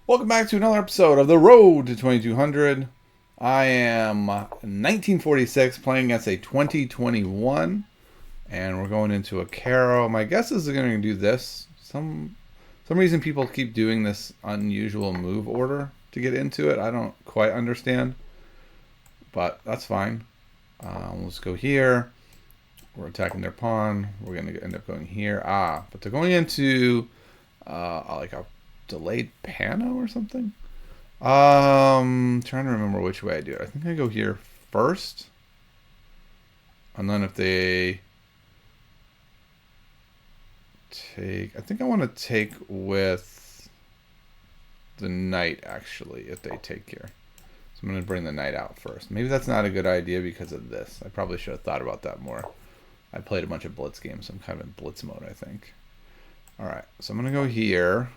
Welcome back to another episode of The Road to 2200. I am 1946 playing against a 2021, and we're going into a Caro. My guess is they're going to do this. Some reason people keep doing this unusual move order to get into it. I don't quite understand, but that's fine. Let's go here. We're attacking their pawn. We're going to end up going here. But they're going into like a delayed pano or something. Trying to remember which way I do it. I think I go here first, and then if they take, I think I want to take with the knight actually. If they take here, so I'm going to bring the knight out first. Maybe that's not a good idea because of this. I probably should have thought about that more. I played a bunch of blitz games, so I'm kind of in blitz mode, I think. All right, so I'm going to go here,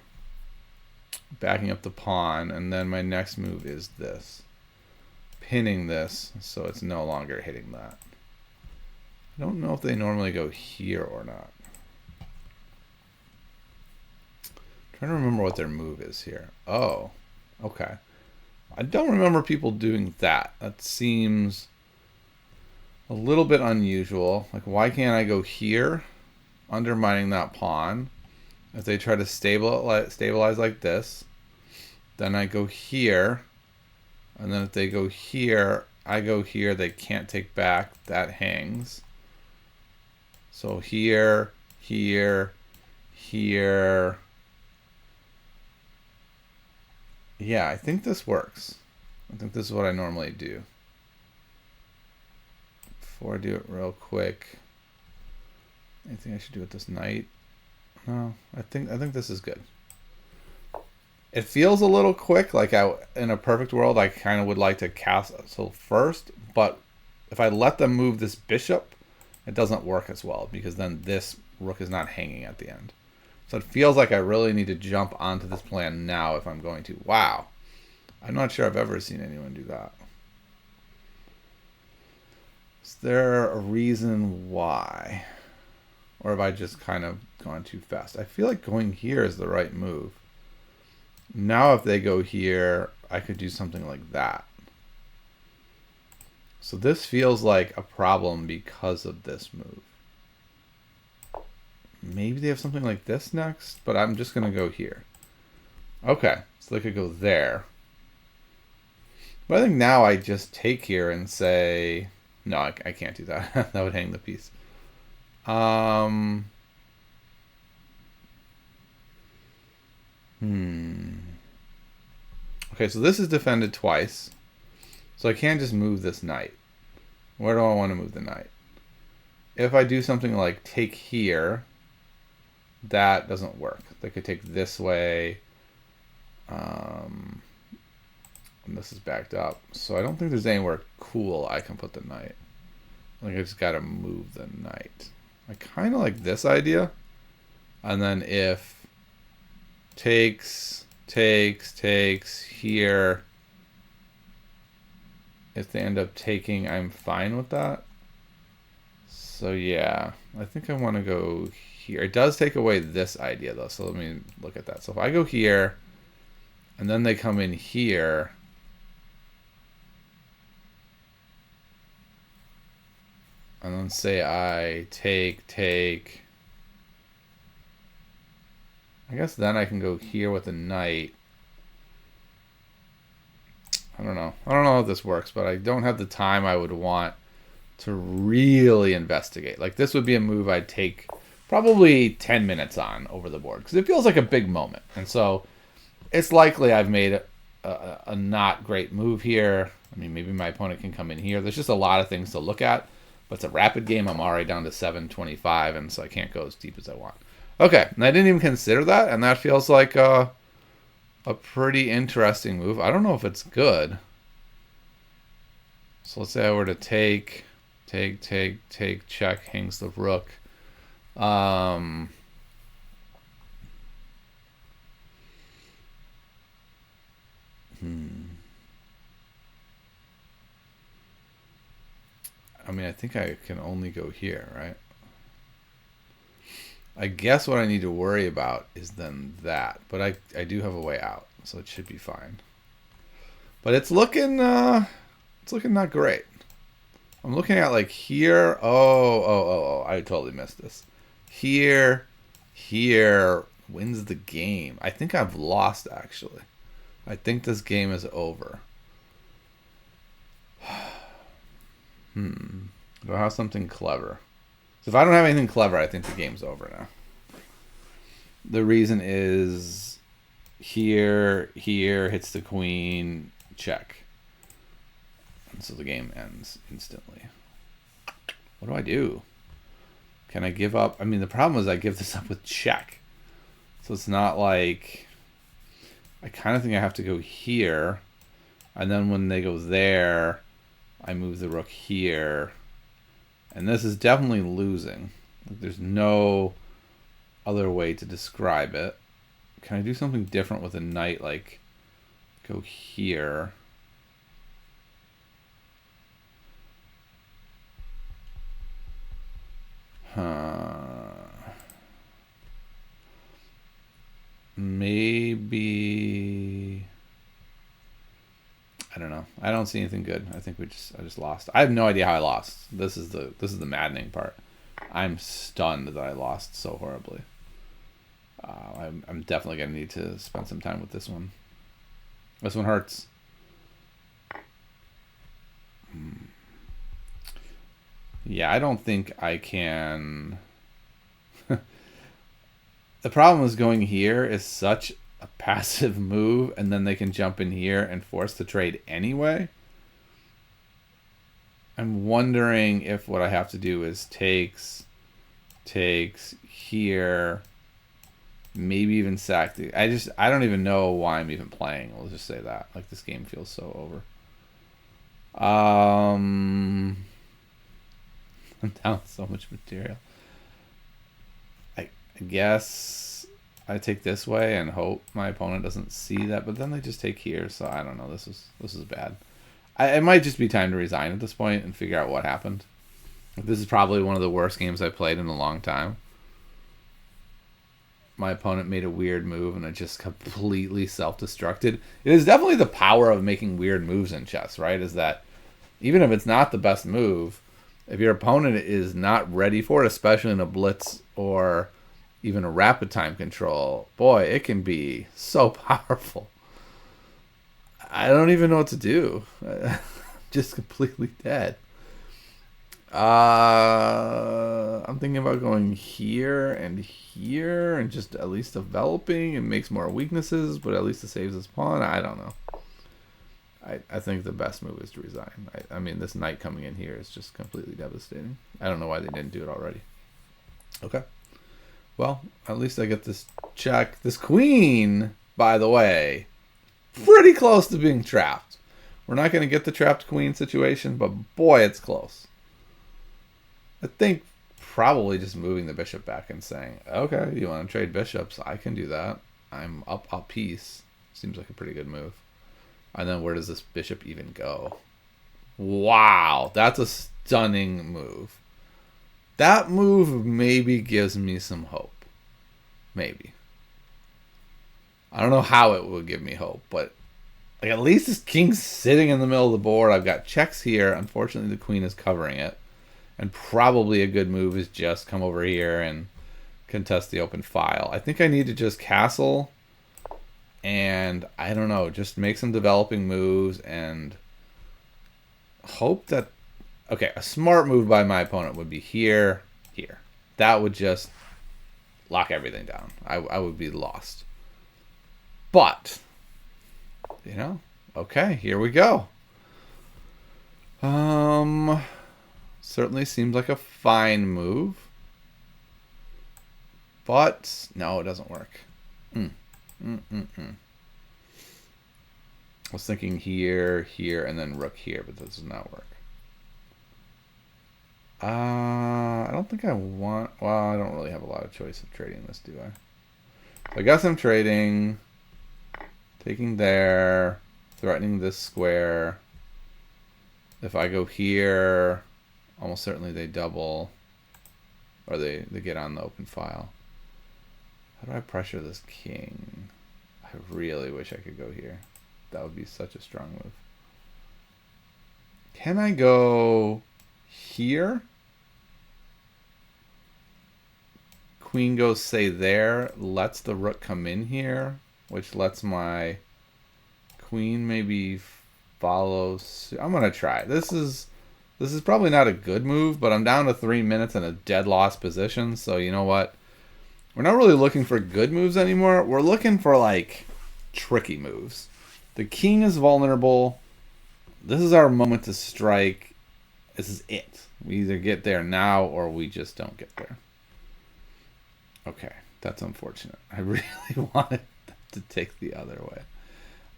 backing up the pawn, and then my next move is this. Pinning this so it's no longer hitting that. I don't know if they normally go here or not. I'm trying to remember what their move is here. Oh, okay. I don't remember people doing that. That seems a little bit unusual. Like, why can't I go here, undermining that pawn? If they try to stabilize like this, then I go here, and then if they go here, I go here. They can't take back. That hangs. So here, here, here. Yeah, I think this works. I think this is what I normally do. Before I do it real quick, anything I should do with this knight? No, I think this is good. It feels a little quick. Like in a perfect world, I kind of would like to castle first, but if I let them move this bishop, it doesn't work as well because then this rook is not hanging at the end. So it feels like I really need to jump onto this plan now if I'm going to. Wow. I'm not sure I've ever seen anyone do that. Is there a reason why? Or have I just kind of gone too fast? I feel like going here is the right move. Now if they go here, I could do something like that. So this feels like a problem because of this move. Maybe they have something like this next, but I'm just going to go here. Okay, so they could go there. But I think now I just take here and say... No, I can't do that. That would hang the piece. Okay, so this is defended twice. So I can't just move this knight. Where do I want to move the knight? If I do something like take here, that doesn't work. They could take this way. And this is backed up. So I don't think there's anywhere cool I can put the knight. I think I just got to move the knight. I kind of like this idea. And then if takes here, if they end up taking, I'm fine with that. So yeah, I think I want to go here. It does take away this idea though, so let me look at that. So if I go here, and then they come in here, and then say I take, I guess then I can go here with a knight. I don't know how this works, but I don't have the time I would want to really investigate. Like this would be a move I'd take probably 10 minutes on over the board because it feels like a big moment. And so it's likely I've made a not great move here. I mean, maybe my opponent can come in here. There's just a lot of things to look at, but it's a rapid game. I'm already down to 725, and so I can't go as deep as I want. Okay, and I didn't even consider that, and that feels like a pretty interesting move. I don't know if it's good. So let's say I were to take, check, hangs the rook. I mean, I think I can only go here, right? I guess what I need to worry about is then that. But I do have a way out, so it should be fine. But it's looking not great. I'm looking at like here. Oh, I totally missed this. Here wins the game. I think I've lost, actually. I think this game is over. Do I have something clever? So if I don't have anything clever, I think the game's over now. The reason is here hits the queen, check. And so the game ends instantly. What do I do? Can I give up? I mean, the problem is I give this up with check. So it's not like... I kind of think I have to go here. And then when they go there, I move the rook here. And this is definitely losing. There's no other way to describe it. Can I do something different with a knight? Like, go here. Maybe... I don't know. I don't see anything good. I think I just lost. I have no idea how I lost. This is the maddening part. I'm stunned that I lost so horribly. I'm definitely gonna need to spend some time with this one. This one hurts. Yeah, I don't think I can. The problem is going here is such a passive move, and then they can jump in here and force the trade anyway. I'm wondering if what I have to do is takes here, maybe even sack the... I don't even know why I'm even playing. We'll just say that. Like, this game feels so over. I'm down so much material. I guess I take this way and hope my opponent doesn't see that, but then they just take here, so I don't know. This is bad. It might just be time to resign at this point and figure out what happened. This is probably one of the worst games I've played in a long time. My opponent made a weird move and it just completely self-destructed. It is definitely the power of making weird moves in chess, right? Is that even if it's not the best move, if your opponent is not ready for it, especially in a blitz or even a rapid time control, boy, it can be so powerful. I don't even know what to do. Just completely dead. I'm thinking about going here and just at least developing. It makes more weaknesses, but at least it saves his pawn. I don't know. I think the best move is to resign. I mean, this knight coming in here is just completely devastating. I don't know why they didn't do it already. Okay. Well, at least I get this check. This queen, by the way, pretty close to being trapped. We're not going to get the trapped queen situation, but boy, it's close. I think probably just moving the bishop back and saying, okay, you want to trade bishops? I can do that. I'm up a piece. Seems like a pretty good move. And then where does this bishop even go? Wow, that's a stunning move. That move maybe gives me some hope. Maybe. I don't know how it will give me hope, but like at least this king's sitting in the middle of the board. I've got checks here. Unfortunately, the queen is covering it. And probably a good move is just come over here and contest the open file. I think I need to just castle and, I don't know, just make some developing moves and hope that... Okay, a smart move by my opponent would be here. That would just lock everything down. I would be lost. But, you know, okay, here we go. Certainly seems like a fine move. But, no, it doesn't work. I was thinking here, and then rook here, but this does not work. I don't think I want... Well, I don't really have a lot of choice of trading this, do I? So I guess I'm trading. Taking there. Threatening this square. If I go here, almost certainly they double. Or they get on the open file. How do I pressure this king? I really wish I could go here. That would be such a strong move. Can I go here? Queen goes, say, there. Lets the rook come in here, which lets my queen maybe follow suit. I'm going to try. This is probably not a good move, but I'm down to 3 minutes in a dead lost position, so you know what? We're not really looking for good moves anymore. We're looking for, like, tricky moves. The king is vulnerable. This is our moment to strike. This is it. We either get there now or we just don't get there. Okay, that's unfortunate. I really wanted to take the other way.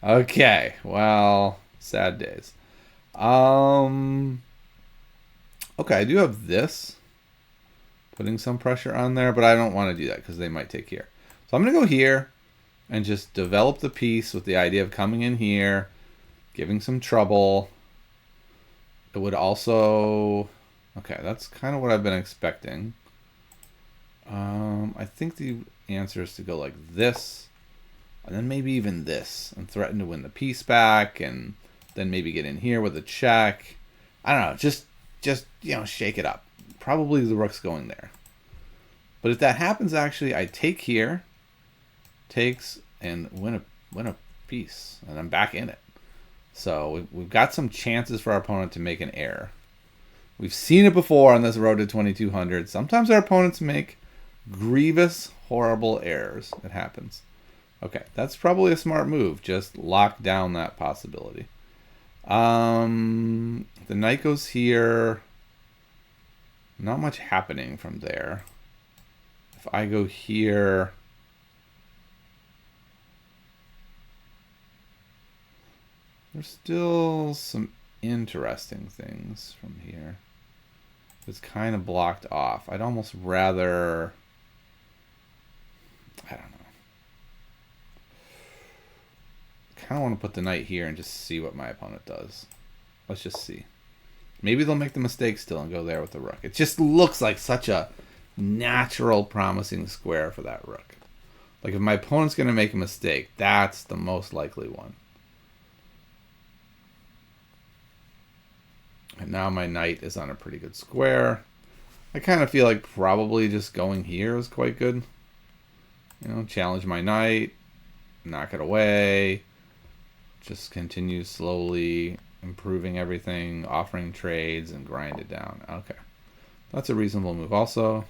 Okay, well, sad days. Okay, I do have this. Putting some pressure on there, but I don't want to do that because they might take here. So I'm going to go here and just develop the piece with the idea of coming in here, giving some trouble. It would also... Okay, that's kind of what I've been expecting. I think the answer is to go like this, and then maybe even this, and threaten to win the piece back, and then maybe get in here with a check. I don't know, just shake it up. Probably the rook's going there. But if that happens, actually, I take here, takes, and win a piece, and I'm back in it. So we've got some chances for our opponent to make an error. We've seen it before on this road to 2200. Sometimes our opponents make grievous, horrible errors. It happens. Okay, that's probably a smart move. Just lock down that possibility. The knight goes here. Not much happening from there. If I go here... There's still some interesting things from here. It's kind of blocked off. I'd almost rather... I don't know. Kind of want to put the knight here and just see what my opponent does. Let's just see. Maybe they'll make the mistake still and go there with the rook. It just looks like such a natural, promising square for that rook. Like if my opponent's going to make a mistake, that's the most likely one. And now my knight is on a pretty good square. I kind of feel like probably just going here is quite good. You know, challenge my knight, knock it away, just continue slowly improving everything, offering trades, and grind it down. Okay. That's a reasonable move also.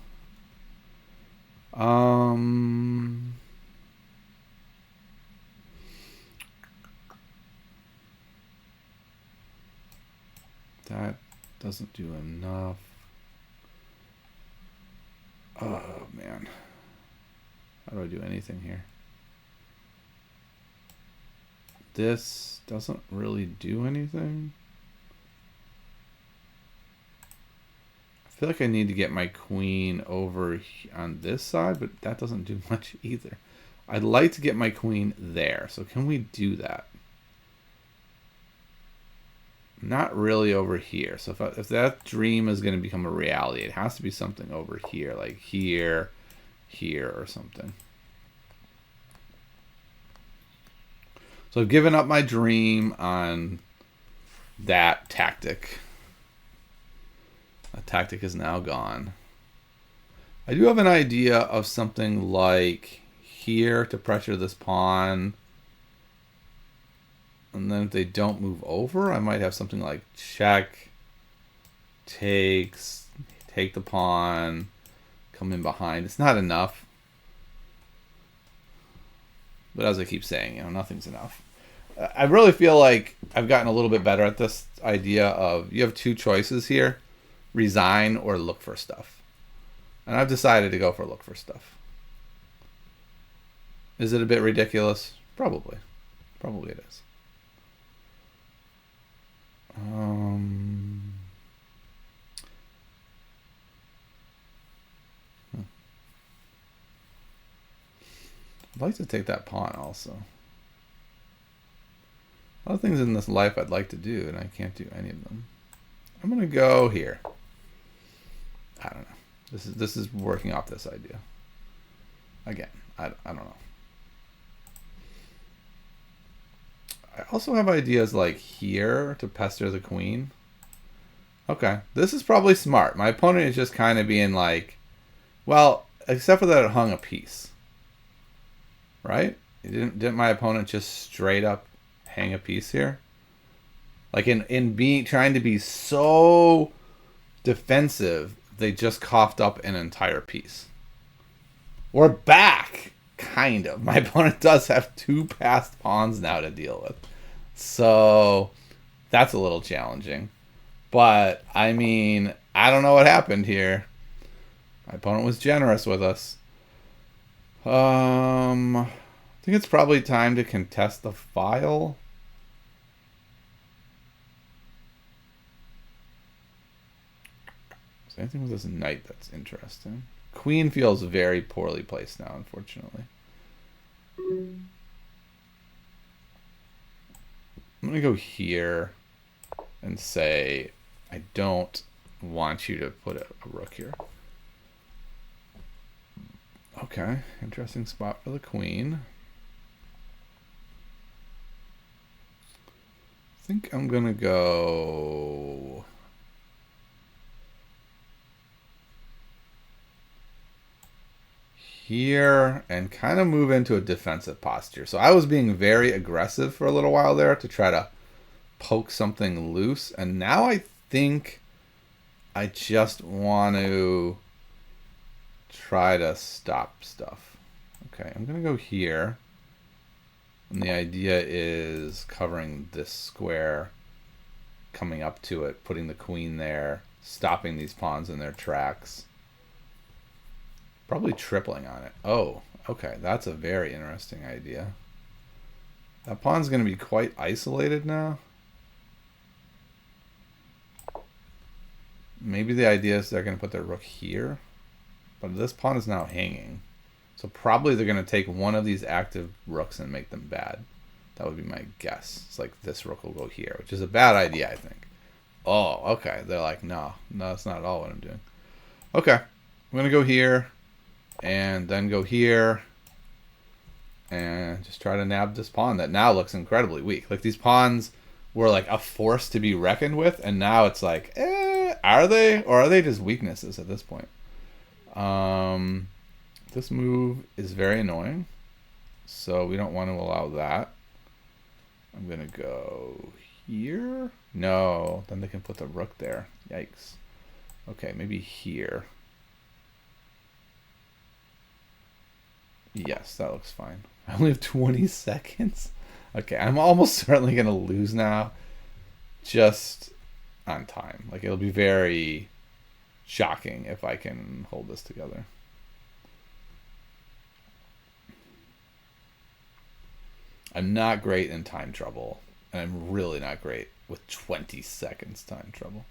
That doesn't do enough. Oh, man. How do I do anything here? This doesn't really do anything. I feel like I need to get my queen over on this side, but that doesn't do much either. I'd like to get my queen there. So can we do that? Not really over here. So if that dream is going to become a reality, it has to be something over here, like here, here, or something. So I've given up my dream on that tactic. That tactic is now gone. I do have an idea of something like here to pressure this pawn. And then if they don't move over, I might have something like check, takes, take the pawn, come in behind. It's not enough. But as I keep saying, you know, nothing's enough. I really feel like I've gotten a little bit better at this idea of you have two choices here. Resign or look for stuff. And I've decided to go for look for stuff. Is it a bit ridiculous? Probably. Probably it is. I'd like to take that pawn also. A lot of things in this life I'd like to do, and I can't do any of them. I'm going to go here. I don't know. This is working off this idea. Again, I don't know. I also have ideas like here to pester the queen. Okay, this is probably smart. My opponent is just kind of being like, well, except for that it hung a piece. Right? Didn't my opponent just straight up hang a piece here? Like in being trying to be so defensive, they just coughed up an entire piece. We're back, kind of. My opponent does have 2 passed pawns now to deal with. So that's a little challenging. But, I mean, I don't know what happened here. My opponent was generous with us. I think it's probably time to contest the file. Is there anything with this knight that's interesting? Queen feels very poorly placed now, unfortunately. I'm going to go here and say, I don't want you to put a rook here. Okay, interesting spot for the queen. I think I'm going to go... here and kind of move into a defensive posture. So I was being very aggressive for a little while there to try to poke something loose, and now I think I just want to try to stop stuff. Okay, I'm gonna go here, and the idea is covering this square, coming up to it, putting the queen there, stopping these pawns in their tracks. Probably tripling on it. Oh, okay. That's a very interesting idea. That pawn's going to be quite isolated now. Maybe the idea is they're going to put their rook here. But this pawn is now hanging. So probably they're going to take one of these active rooks and make them bad. That would be my guess. It's like this rook will go here, which is a bad idea, I think. Oh, okay. They're like, no, that's not at all what I'm doing. Okay. I'm going to go here. And then go here and just try to nab this pawn that now looks incredibly weak. Like, these pawns were like a force to be reckoned with, and now it's like, are they? Or are they just weaknesses at this point? This move is very annoying, so we don't want to allow that. I'm going to go here. No, then they can put the rook there. Yikes. Okay, maybe here. Yes, that looks fine. I only have 20 seconds. Okay, I'm almost certainly going to lose now. Just on time. Like, it'll be very shocking if I can hold this together. I'm not great in time trouble. And I'm really not great with 20 seconds time trouble.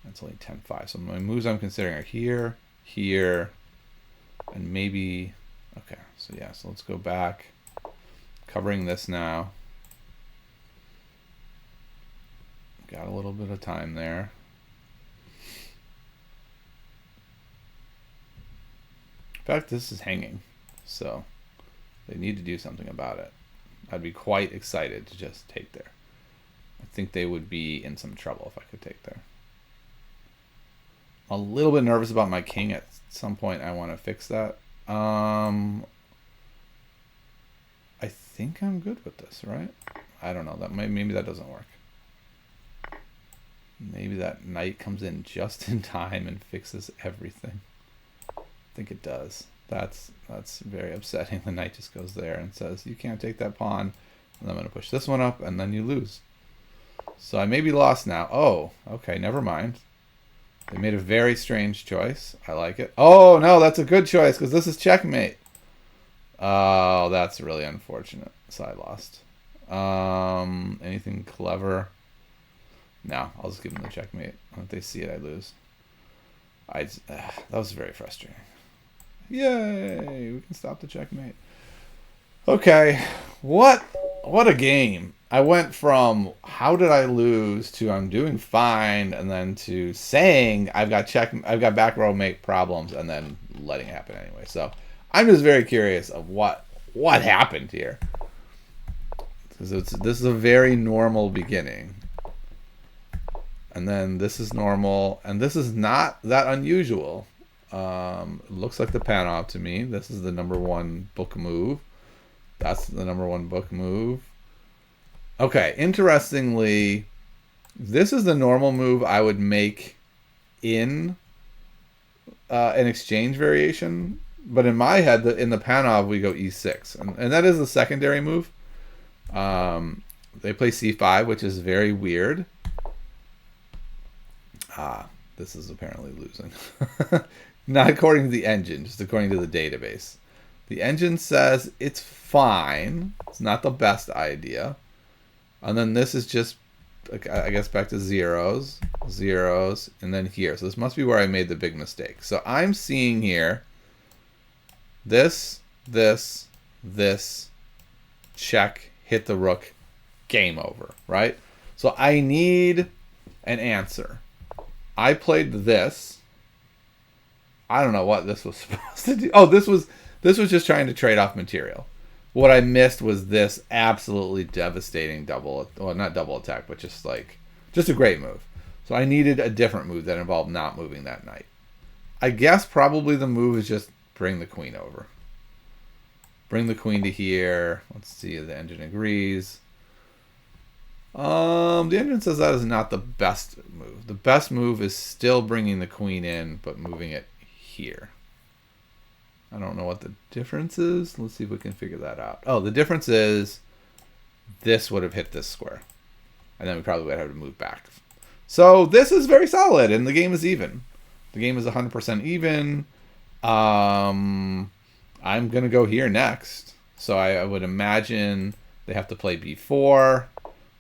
That's only 10-5. So my moves I'm considering are here, here, and maybe... Okay, so yeah, so let's go back. Covering this now. Got a little bit of time there. In fact, this is hanging, so they need to do something about it. I'd be quite excited to just take there. I think they would be in some trouble if I could take there. I'm a little bit nervous about my king. At some point I want to fix that. I think I'm good with this, right? I don't know. Maybe that doesn't work. Maybe that knight comes in just in time and fixes everything. I think it does. That's very upsetting. The knight just goes there and says, you can't take that pawn. And I'm going to push this one up, and then you lose. So I may be lost now. Oh, okay, never mind. They made a very strange choice. I like it. Oh, no, that's a good choice, because this is checkmate. Oh, that's really unfortunate. So I lost. Anything clever? No, I'll just give them the checkmate. If they see it, I lose. That was very frustrating. Yay! We can stop the checkmate. Okay, what a game. I went from how did I lose to I'm doing fine, and then to saying I've got back row mate problems, and then letting it happen anyway. So I'm just very curious of what happened here. Because this is a very normal beginning. And then this is normal. And this is not that unusual. Looks like the Panov to me. This is the number one book move. That's the number one book move. Okay, interestingly, this is the normal move I would make in an exchange variation. But in my head, in the Panov, we go e6. And that is the secondary move. They play c5, which is very weird. This is apparently losing. Not according to the engine, just according to the database. The engine says it's fine. It's not the best idea. And then this is just, I guess, back to zeros, and then here. So this must be where I made the big mistake. So I'm seeing here this, check, hit the rook, game over, right? So I need an answer. I played this. I don't know what this was supposed to do. Oh, this was just trying to trade off material. What I missed was this absolutely devastating not double attack, but just a great move. So I needed a different move that involved not moving that knight. I guess probably the move is just bring the queen over. Bring the queen to here. Let's see if the engine agrees. The engine says that is not the best move. The best move is still bringing the queen in, but moving it here. I don't know what the difference is. Let's see if we can figure that out. Oh, the difference is this would have hit this square. And then we probably would have to move back. So this is very solid, and the game is even. The game is 100% even. I'm going to go here next. So I would imagine they have to play b4.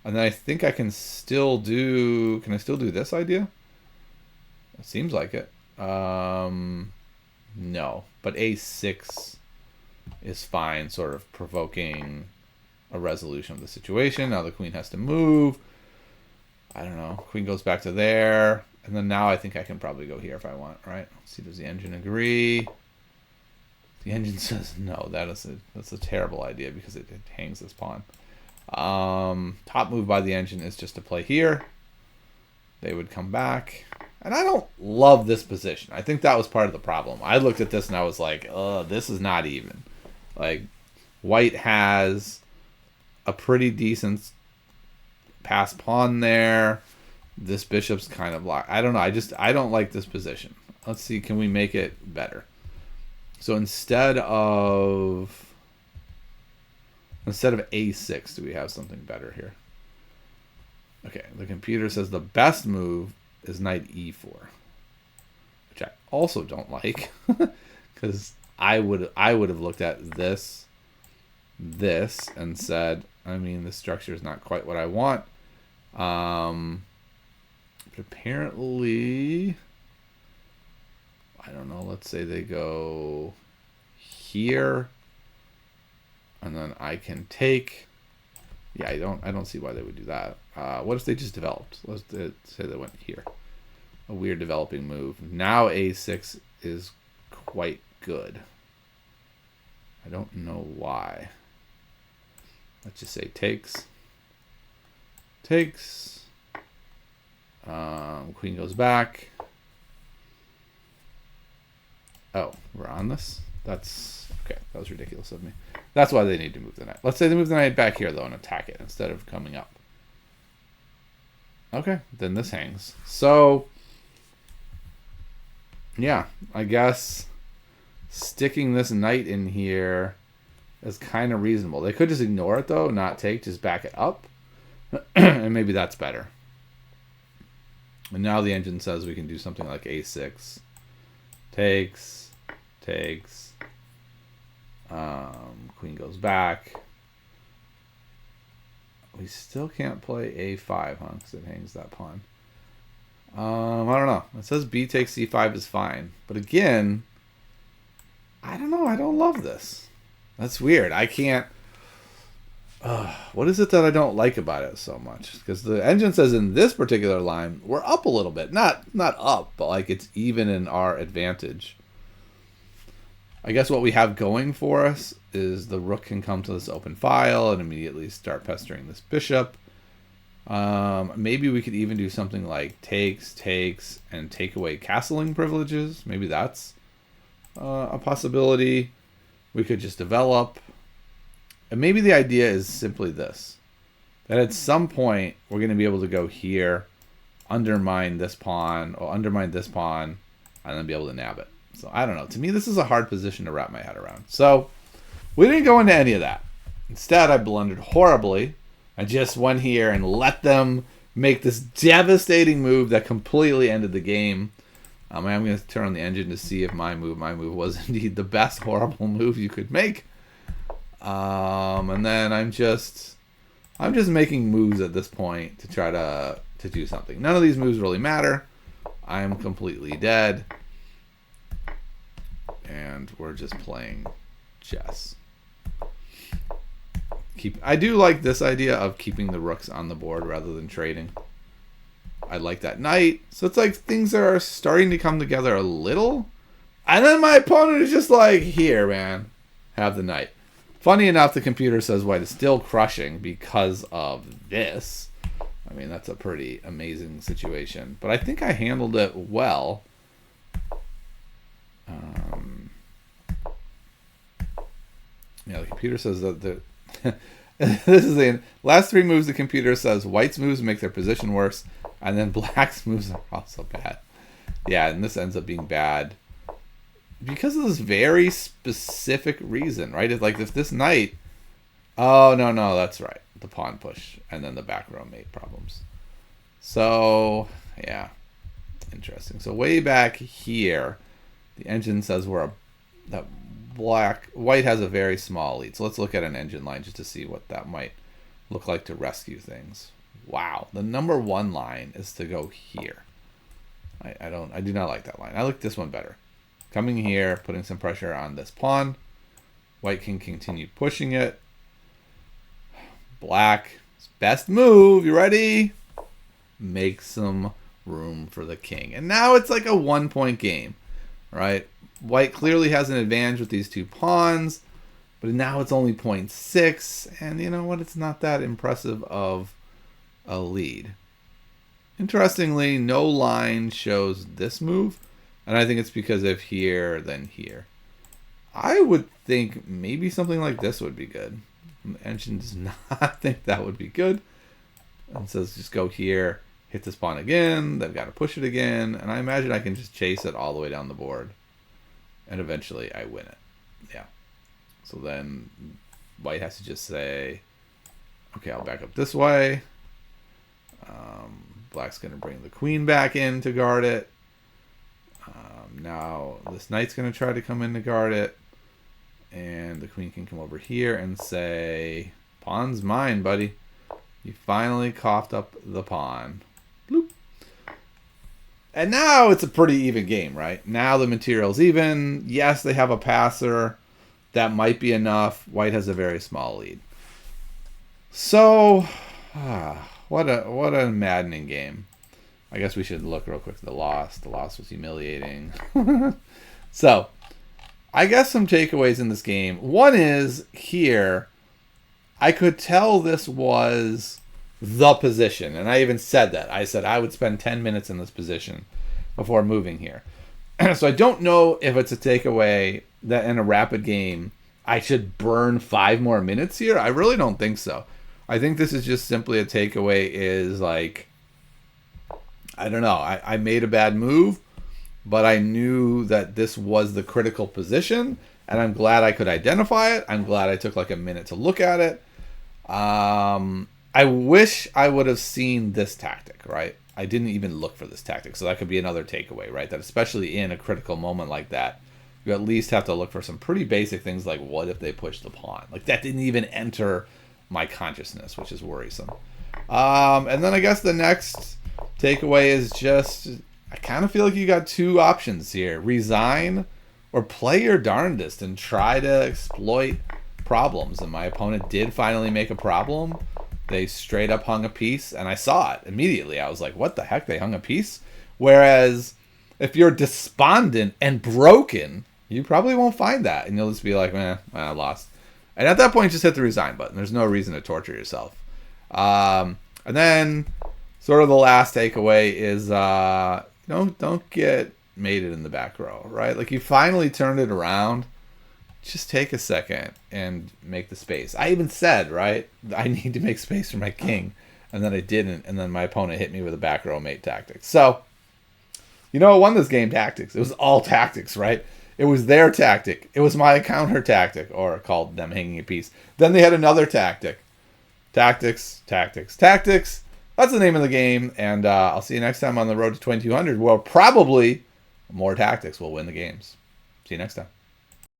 And then I think I can still do... Can I still do this idea? It seems like it. No. But a6 is fine, sort of provoking a resolution of the situation. Now the queen has to move. I don't know. Queen goes back to there. And then now I think I can probably go here if I want, right? Let's see, does the engine agree? The engine says no. That's a terrible idea because it hangs this pawn. Top move by the engine is just to play here. They would come back. And I don't love this position. I think that was part of the problem. I looked at this and I was like, this is not even. Like, white has a pretty decent pass pawn there. This bishop's kind of locked. I don't know. I don't like this position. Let's see. Can we make it better? So instead of a6, do we have something better here? Okay, the computer says the best move is knight e4, which I also don't like, because I would have looked at this, and said, I mean, this structure is not quite what I want. But apparently, I don't know. Let's say they go here, and then I can take. Yeah, I don't see why they would do that. What if they just developed? Let's say they went here. A weird developing move. Now a6 is quite good. I don't know why. Let's just say takes. Takes. Queen goes back. Oh, we're on this? That's... Okay, that was ridiculous of me. That's why they need to move the knight. Let's say they move the knight back here, though, and attack it instead of coming up. Okay, then this hangs. So, yeah, I guess sticking this knight in here is kind of reasonable. They could just ignore it, though, not take, just back it up. And maybe that's better. And now the engine says we can do something like a6. Takes. Queen goes back. We still can't play a5, huh? Because it hangs that pawn. I don't know. It says b takes c5 is fine. But again, I don't know. I don't love this. That's weird. I can't... what is it that I don't like about it so much? Because the engine says in this particular line, we're up a little bit. Not up, but like it's even in our advantage. I guess what we have going for us is the rook can come to this open file and immediately start pestering this bishop. Maybe we could even do something like takes, and take away castling privileges. Maybe that's a possibility. We could just develop. And maybe the idea is simply this. That at some point, we're going to be able to go here, undermine this pawn, and then be able to nab it. So I don't know. To me, this is a hard position to wrap my head around. So we didn't go into any of that. Instead, I blundered horribly. I just went here and let them make this devastating move that completely ended the game. I'm going to turn on the engine to see if my move was indeed the best horrible move you could make. And then I'm just making moves at this point to try to do something. None of these moves really matter. I am completely dead. And we're just playing chess. I do like this idea of keeping the rooks on the board rather than trading. I like that knight. So it's like things are starting to come together a little. And then my opponent is just like, here, man, have the knight. Funny enough, the computer says white is still crushing because of this. I mean, that's a pretty amazing situation. But I think I handled it well. Yeah, the computer says that this is the last three moves. The computer says white's moves make their position worse, and then black's moves are also bad. Yeah, and this ends up being bad because of this very specific reason, right? It's like if this knight, oh no, that's right, the pawn push, and then the back row mate problems. So yeah, interesting. So way back here, the engine says that white has a very small lead. So let's look at an engine line just to see what that might look like to rescue things. Wow, the number one line is to go here. I do not like that line. I like this one better. Coming here, putting some pressure on this pawn. White can continue pushing it. Black's best move. You ready? Make some room for the king. And now it's like a 1-point game, right? White clearly has an advantage with these two pawns, but now it's only 0.6, and you know what? It's not that impressive of a lead. Interestingly, no line shows this move, and I think it's because of here, then here. I would think maybe something like this would be good. The engine does not think that would be good. And says just go here, hit this pawn again, they've got to push it again, and I imagine I can just chase it all the way down the board. And eventually I win it. Yeah. So then white has to just say, okay, I'll back up this way. Black's going to bring the queen back in to guard it. Now this knight's going to try to come in to guard it. And the queen can come over here and say, pawn's mine, buddy. You finally coughed up the pawn. Bloop. And now it's a pretty even game, right? Now the material's even. Yes, they have a passer. That might be enough. White has a very small lead. So, what a maddening game. I guess we should look real quick at the loss. The loss was humiliating. So, I guess some takeaways in this game. One is here, I could tell this was the position. And I even said that. I said I would spend 10 minutes in this position before moving here. So I don't know if it's a takeaway that in a rapid game, I should burn 5 more minutes here. I really don't think so. I think this is just simply a takeaway is like, I don't know. I made a bad move, but I knew that this was the critical position, and I'm glad I could identify it. I'm glad I took like a minute to look at it. I wish I would have seen this tactic, right? I didn't even look for this tactic, so that could be another takeaway, right? That especially in a critical moment like that, you at least have to look for some pretty basic things like what if they push the pawn? Like that didn't even enter my consciousness, which is worrisome. And then I guess the next takeaway is just, I kind of feel like you got 2 options here. Resign or play your darndest and try to exploit problems. And my opponent did finally make a problem. They straight up hung a piece, and I saw it immediately. I was like, what the heck? They hung a piece? Whereas if you're despondent and broken, You probably won't find that, and you'll just be like, I lost. And at that point, just hit the resign button. There's no reason to torture yourself. And then, sort of the last takeaway is, don't get mated in the back row, right? Like, you finally turned it around. Just take a second and make the space. I even said, right, I need to make space for my king, and then I didn't, and then my opponent hit me with a back row mate tactics. So, who won this game? Tactics. It was all tactics, right? It was their tactic. It was my counter tactic, or called them hanging a piece. Then they had another tactic. Tactics, tactics, tactics. That's the name of the game, and I'll see you next time on the road to 2200, where probably more tactics will win the games. See you next time.